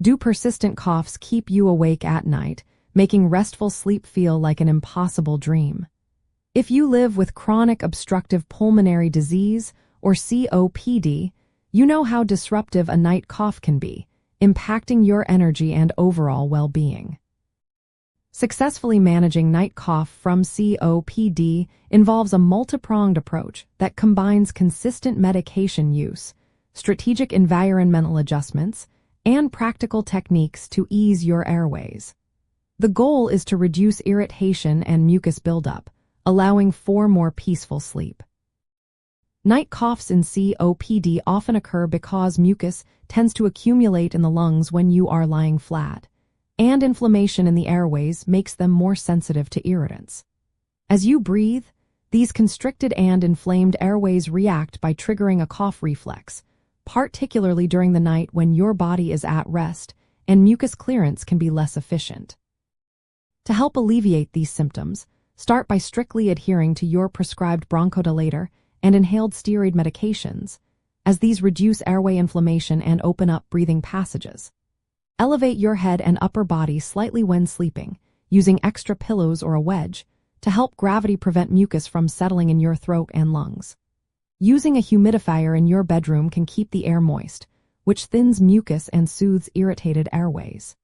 Do persistent coughs keep you awake at night, making restful sleep feel like an impossible dream? If you live with chronic obstructive pulmonary disease, or COPD, you know how disruptive a night cough can be, impacting your energy and overall well-being. Successfully managing night cough from COPD involves a multi-pronged approach that combines consistent medication use, strategic environmental adjustments, and practical techniques to ease your airways. The goal is to reduce irritation and mucus buildup, allowing for more peaceful sleep. Night coughs in COPD often occur because mucus tends to accumulate in the lungs when you are lying flat, and inflammation in the airways makes them more sensitive to irritants. As you breathe, these constricted and inflamed airways react by triggering a cough reflex, particularly during the night when your body is at rest and mucus clearance can be less efficient. To help alleviate these symptoms, start by strictly adhering to your prescribed bronchodilator and inhaled steroid medications, as these reduce airway inflammation and open up breathing passages. Elevate your head and upper body slightly when sleeping, using extra pillows or a wedge, to help gravity prevent mucus from settling in your throat and lungs. Using a humidifier in your bedroom can keep the air moist, which thins mucus and soothes irritated airways.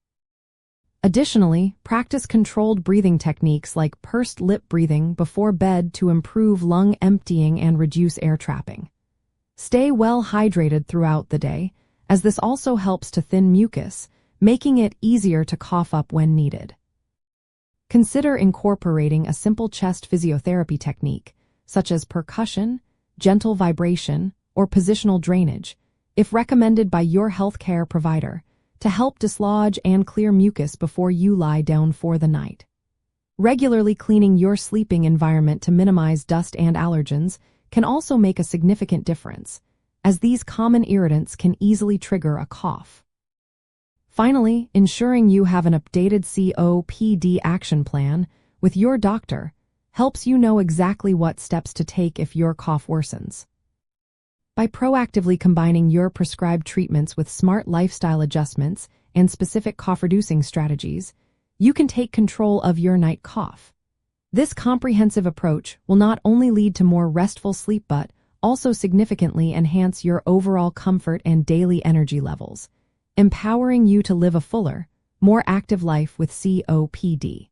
Additionally, practice controlled breathing techniques like pursed lip breathing before bed to improve lung emptying and reduce air trapping. Stay well hydrated throughout the day, as this also helps to thin mucus, making it easier to cough up when needed. Consider incorporating a simple chest physiotherapy technique, such as percussion, gentle vibration, or positional drainage, if recommended by your healthcare provider, to help dislodge and clear mucus before you lie down for the night. Regularly cleaning your sleeping environment to minimize dust and allergens can also make a significant difference, as these common irritants can easily trigger a cough. Finally, ensuring you have an updated COPD action plan with your doctor helps you know exactly what steps to take if your cough worsens. By proactively combining your prescribed treatments with smart lifestyle adjustments and specific cough-reducing strategies, you can take control of your night cough. This comprehensive approach will not only lead to more restful sleep but also significantly enhance your overall comfort and daily energy levels, empowering you to live a fuller, more active life with COPD.